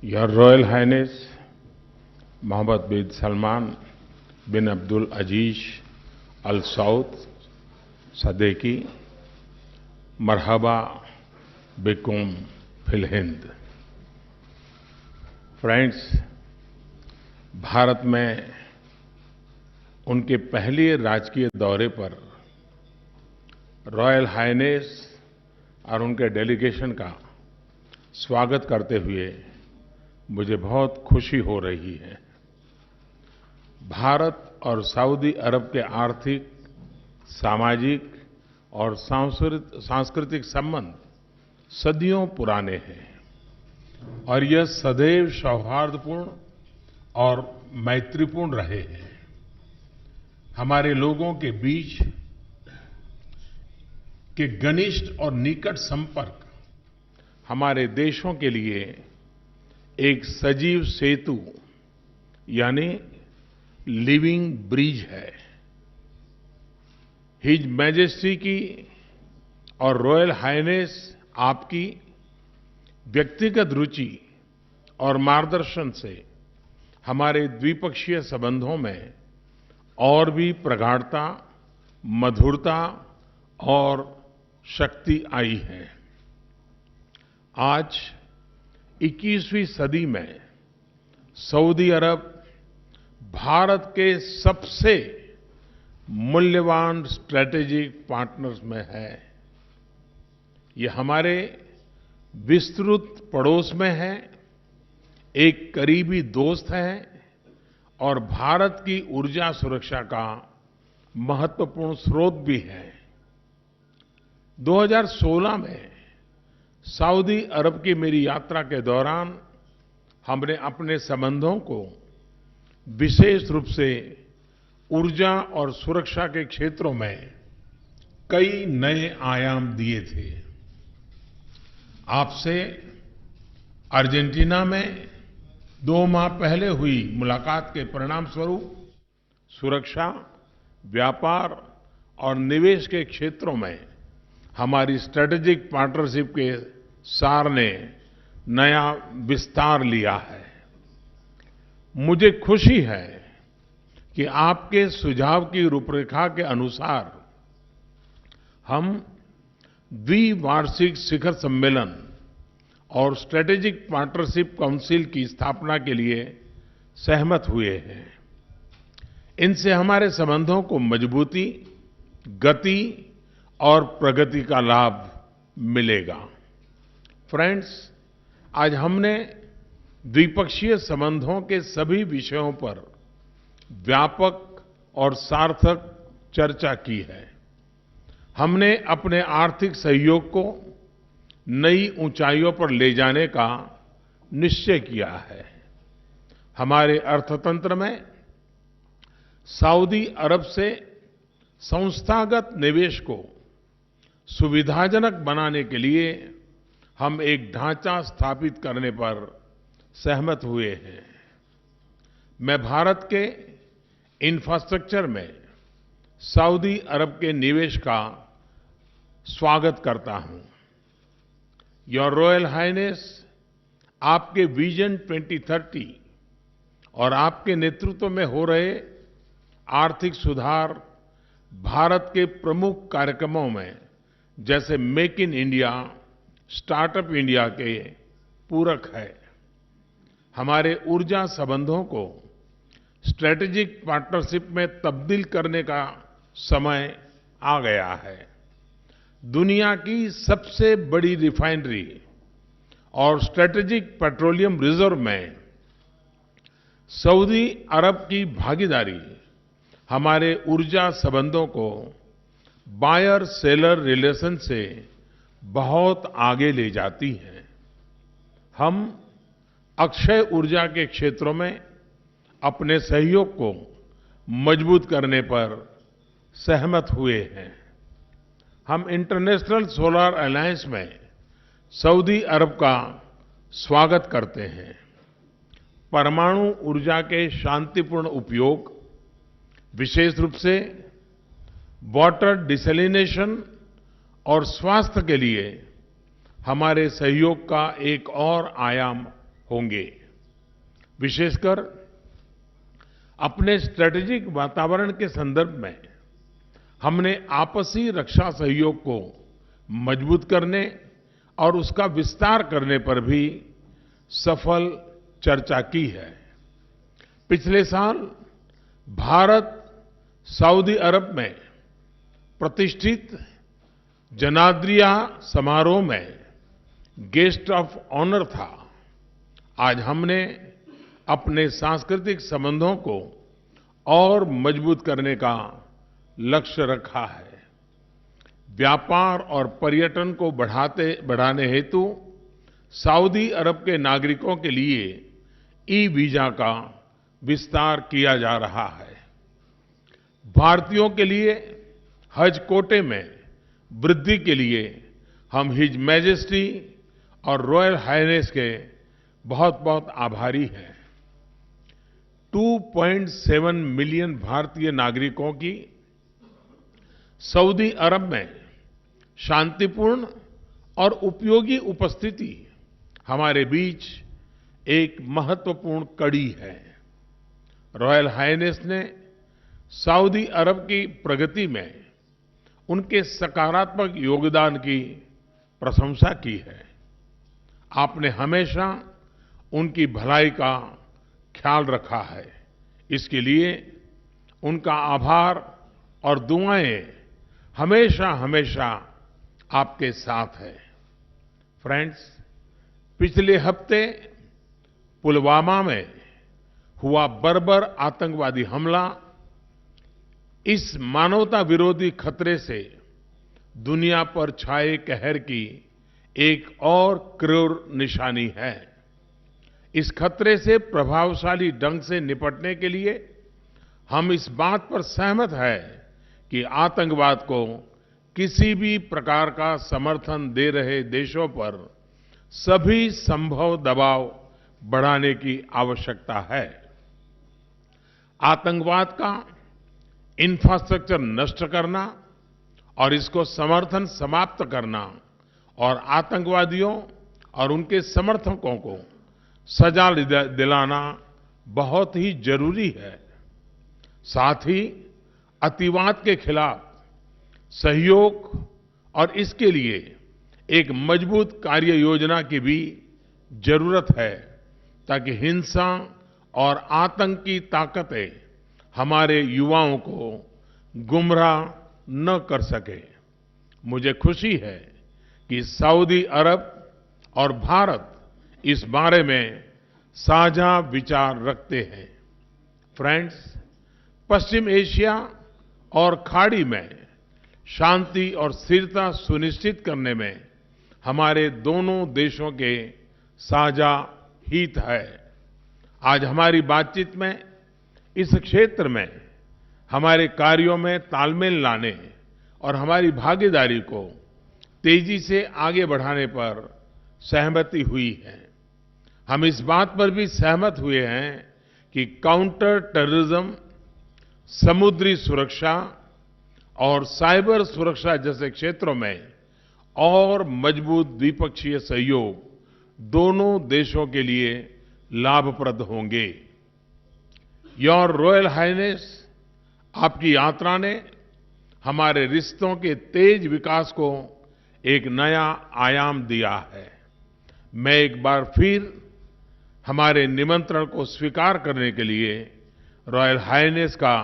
Your Royal Highness Mohammed bin Salman bin Abdul Aziz Al Saud Sadeki, Marhaba Bikum Fil Hind। Friends, Bharat में उनके पहले राजकीय दौरे पर रॉयल हाइनेस और उनके डेलीगेशन का स्वागत करते हुए मुझे बहुत खुशी हो रही है। भारत और सऊदी अरब के आर्थिक, सामाजिक और सांस्कृतिक संबंध सदियों पुराने हैं और यह सदैव सौहार्दपूर्ण और मैत्रीपूर्ण रहे हैं। हमारे लोगों के बीच के घनिष्ठ और निकट संपर्क हमारे देशों के लिए एक सजीव सेतु यानी लिविंग ब्रिज है। हिज मैजेस्टी की और रॉयल हाइनेस आपकी व्यक्तिगत रुचि और मार्गदर्शन से हमारे द्विपक्षीय संबंधों में और भी प्रगाढ़ता, मधुरता और शक्ति आई है। आज 21वीं सदी में सऊदी अरब भारत के सबसे मूल्यवान स्ट्रैटेजिक पार्टनर्स में है। ये हमारे विस्तृत पड़ोस में है, एक करीबी दोस्त है और भारत की ऊर्जा सुरक्षा का महत्वपूर्ण स्रोत भी है। 2016 में सऊदी अरब की मेरी यात्रा के दौरान हमने अपने संबंधों को विशेष रूप से ऊर्जा और सुरक्षा के क्षेत्रों में कई नए आयाम दिए थे। आपसे अर्जेंटीना में 2 माह पहले हुई मुलाकात के परिणाम स्वरूप सुरक्षा, व्यापार और निवेश के क्षेत्रों में हमारी स्ट्रैटेजिक पार्टनरशिप के सार ने नया विस्तार लिया है। मुझे खुशी है कि आपके सुझाव की रूपरेखा के अनुसार हम द्विवार्षिक शिखर सम्मेलन और स्ट्रैटेजिक पार्टनरशिप काउंसिल की स्थापना के लिए सहमत हुए हैं। इनसे हमारे संबंधों को मजबूती, गति और प्रगति का लाभ मिलेगा। फ्रेंड्स, आज हमने द्विपक्षीय संबंधों के सभी विषयों पर व्यापक और सार्थक चर्चा की है। हमने अपने आर्थिक सहयोग को नई ऊंचाइयों पर ले जाने का निश्चय किया है। हमारे अर्थतंत्र में सऊदी अरब से संस्थागत निवेश को सुविधाजनक बनाने के लिए हम एक ढांचा स्थापित करने पर सहमत हुए हैं। मैं भारत के इंफ्रास्ट्रक्चर में सऊदी अरब के निवेश का स्वागत करता हूं। योर रॉयल हाइनेस, आपके विजन 2030 और आपके नेतृत्व में हो रहे आर्थिक सुधार भारत के प्रमुख कार्यक्रमों में जैसे make in India, startup India के पूरक है। हमारे ऊर्जा संबंधों को स्ट्रैटेजिक पार्टनरशिप में तब्दील करने का समय आ गया है। दुनिया की सबसे बड़ी रिफाइनरी और स्ट्रैटेजिक पेट्रोलियम रिजर्व में सऊदी अरब की भागीदारी हमारे ऊर्जा संबंधों को बायर सेलर रिलेशन से बहुत आगे ले जाती है। हम अक्षय ऊर्जा के क्षेत्रों में अपने सहयोग को मजबूत करने पर सहमत हुए हैं। हम इंटरनेशनल सोलर अलायंस में सऊदी अरब का स्वागत करते हैं। परमाणु ऊर्जा के शांतिपूर्ण उपयोग, विशेष रूप से वाटर डिसैलिनेशन और स्वास्थ्य के लिए हमारे सहयोग का एक और आयाम होंगे। विशेषकर अपने स्ट्रैटेजिक वातावरण के संदर्भ में हमने आपसी रक्षा सहयोग को मजबूत करने और उसका विस्तार करने पर भी सफल चर्चा की है। पिछले साल भारत सऊदी अरब में प्रतिष्ठित जनाद्रिया समारोह में गेस्ट ऑफ ऑनर था। आज हमने अपने सांस्कृतिक संबंधों को और मजबूत करने का लक्ष्य रखा है। व्यापार और पर्यटन को बढ़ाने हेतु सऊदी अरब के नागरिकों के लिए ई-वीजा का विस्तार किया जा रहा है। भारतीयों के लिए हज कोटे में वृद्धि के लिए हम हिज मैजेस्टी और रॉयल हाइनेस के बहुत-बहुत आभारी हैं। 2.7 मिलियन भारतीय नागरिकों की सऊदी अरब में शांतिपूर्ण और उपयोगी उपस्थिति हमारे बीच एक महत्वपूर्ण कड़ी है। रॉयल हाइनेस ने सऊदी अरब की प्रगति में उनके सकारात्मक योगदान की प्रशंसा की है। आपने हमेशा उनकी भलाई का ख्याल रखा है। इसके लिए उनका आभार और दुआएं हमेशा हमेशा आपके साथ है। फ्रेंड्स, पिछले हफ्ते पुलवामा में हुआ बर्बर आतंकवादी हमला इस मानवता विरोधी खतरे से दुनिया पर छाए कहर की एक और क्रूर निशानी है। इस खतरे से प्रभावशाली ढंग से निपटने के लिए हम इस बात पर सहमत हैं कि आतंकवाद को किसी भी प्रकार का समर्थन दे रहे देशों पर सभी संभव दबाव बढ़ाने की आवश्यकता है। आतंकवाद का इंफ्रास्ट्रक्चर नष्ट करना और इसको समर्थन समाप्त करना और आतंकवादियों और उनके समर्थकों को सजा दिलाना बहुत ही जरूरी है। साथ ही अतिवाद के खिलाफ सहयोग और इसके लिए एक मजबूत कार्य योजना की भी जरूरत है ताकि हिंसा और आतंक की ताकतें हमारे युवाओं को गुमराह न कर सके। मुझे खुशी है कि सऊदी अरब और भारत इस बारे में साझा विचार रखते हैं। फ्रेंड्स, पश्चिम एशिया और खाड़ी में शांति और स्थिरता सुनिश्चित करने में हमारे दोनों देशों के साझा हित है। आज हमारी बातचीत में इस क्षेत्र में हमारे कार्यों में तालमेल लाने और हमारी भागीदारी को तेजी से आगे बढ़ाने पर सहमति हुई है। हम इस बात पर भी सहमत हुए हैं कि काउंटर टेररिज्म, समुद्री सुरक्षा और साइबर सुरक्षा जैसे क्षेत्रों में और मजबूत द्विपक्षीय सहयोग दोनों देशों के लिए लाभप्रद होंगे। योर रॉयल हाइनेस, आपकी यात्रा ने हमारे रिश्तों के तेज विकास को एक नया आयाम दिया है। मैं एक बार फिर हमारे निमंत्रण को स्वीकार करने के लिए रॉयल हाइनेस का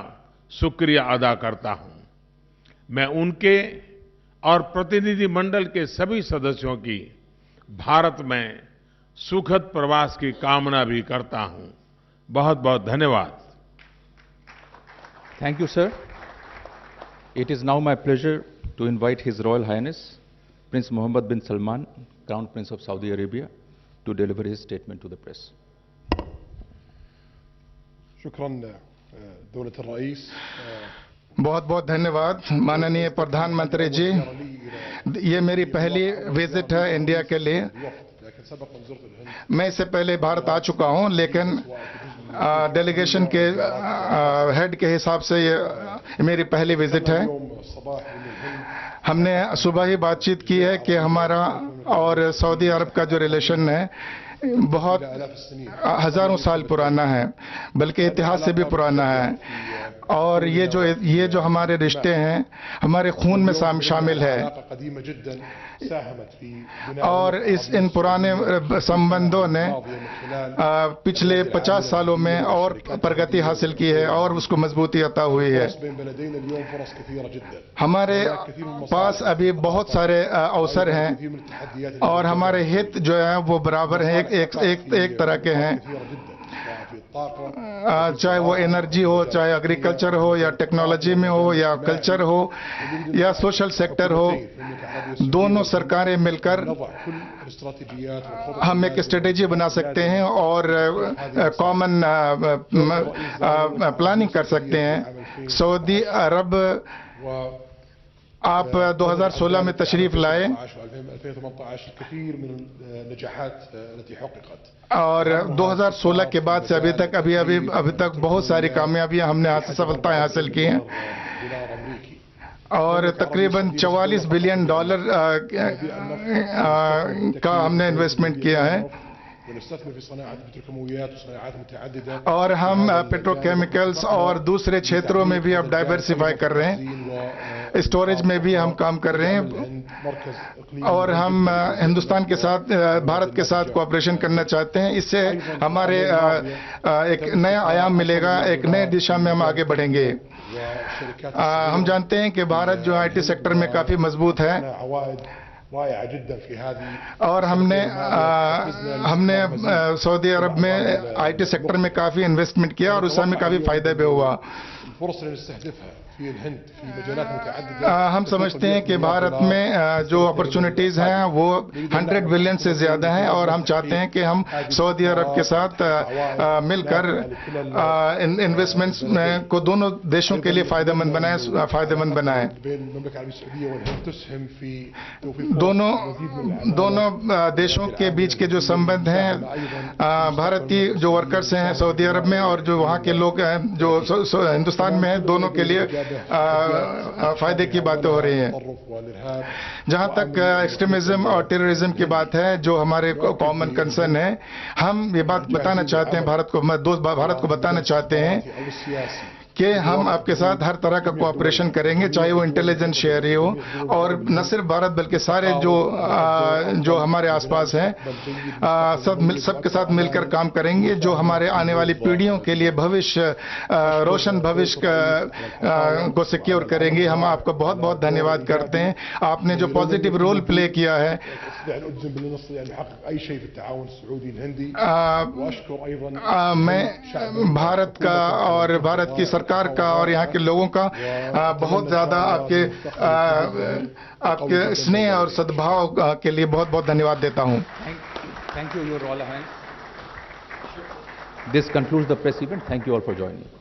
शुक्रिया अदा करता हूं। मैं उनके और प्रतिनिधिमंडल के सभी सदस्यों की भारत में सुखद प्रवास की कामना भी करता हूं। बहुत बहुत धन्यवाद। Thank you, sir. It is now my pleasure to invite His Royal Highness Prince Mohammed bin Salman, Crown Prince of Saudi Arabia, to deliver his statement to the press. शुक्रान दौलत रईस। बहुत बहुत धन्यवाद माननीय प्रधानमंत्री जी। ये मेरी पहली विजिट है इंडिया के लिए। मैं इससे पहले भारत आ चुका हूं, लेकिन डेलीगेशन के हेड के हिसाब से ये मेरी पहली विजिट है। हमने सुबह ही बातचीत की है कि हमारा और सऊदी अरब का जो रिलेशन है बहुत हजारों साल पुराना है, बल्कि इतिहास से भी पुराना है। और ये जो हमारे रिश्ते हैं, हमारे खून में शामिल है। और इन पुराने संबंधों ने पिछले 50 सालों में और प्रगति हासिल की है और उसको मजबूती अता हुई है। हमारे पास अभी बहुत सारे अवसर हैं और हमारे हित जो है वो बराबर हैं, एक तरह के हैं। चाहे वो एनर्जी हो, चाहे एग्रीकल्चर हो, या टेक्नोलॉजी में हो, या कल्चर हो, या सोशल सेक्टर हो, दोनों सरकारें मिलकर हम एक स्ट्रेटेजी बना सकते हैं और कॉमन प्लानिंग कर सकते हैं। सऊदी अरब आप 2016 में तशरीफ लाए और 2016 के बाद से अभी तक बहुत सारी कामयाबियां हमने सफलताएं हासिल की हैं और तकरीबन $44 बिलियन का हमने इन्वेस्टमेंट किया है। और हम पेट्रोकेमिकल्स और दूसरे क्षेत्रों में भी अब डाइवर्सिफाई कर रहे हैं, स्टोरेज में भी हम काम कर रहे हैं और हम हिंदुस्तान के साथ, भारत के साथ कोऑपरेशन करना चाहते हैं। इससे हमारे एक नया आयाम मिलेगा, एक नए दिशा में हम आगे बढ़ेंगे। हम जानते हैं कि भारत जो आईटी सेक्टर में काफी मजबूत है और हमने सऊदी अरब में आईटी सेक्टर में काफी इन्वेस्टमेंट किया और उससे हमें काफी फायदा भी हुआ। हम समझते हैं कि भारत में जो अपॉर्चुनिटीज हैं वो 100 बिलियन से ज्यादा हैं और हम चाहते हैं कि हम सऊदी अरब के साथ मिलकर इन्वेस्टमेंट्स को दोनों देशों के लिए फायदेमंद बनाएं। दोनों देशों के बीच के जो संबंध हैं, भारतीय जो वर्कर्स हैं सऊदी अरब में और जो वहाँ के लोग हैं जो हिंदुस्तान में हैं, दोनों के लिए फायदे की बातें हो रही हैं। जहां तक एक्सट्रीमिज्म और टेररिज्म की बात है, जो हमारे कॉमन कंसर्न है, हम ये बात बताना चाहते हैं, भारत को बताना चाहते हैं कि हम आपके साथ हर तरह का कोऑपरेशन करेंगे, चाहे वो इंटेलिजेंस शेयर ही हो और न सिर्फ भारत बल्कि सारे जो हमारे आसपास हैं, सबके साथ मिलकर काम करेंगे, जो हमारे आने वाली पीढ़ियों के लिए रोशन भविष्य को सिक्योर करेंगे। हम आपको बहुत बहुत धन्यवाद करते हैं, आपने जो पॉजिटिव रोल प्ले किया है। मैं भारत का और भारत की सरकार का और यहाँ के लोगों का बहुत ज्यादा आपके स्नेह और सद्भाव के लिए बहुत बहुत धन्यवाद देता हूँ। Thank you, Your Royal Highness. This concludes the press event. Thank you all for joining.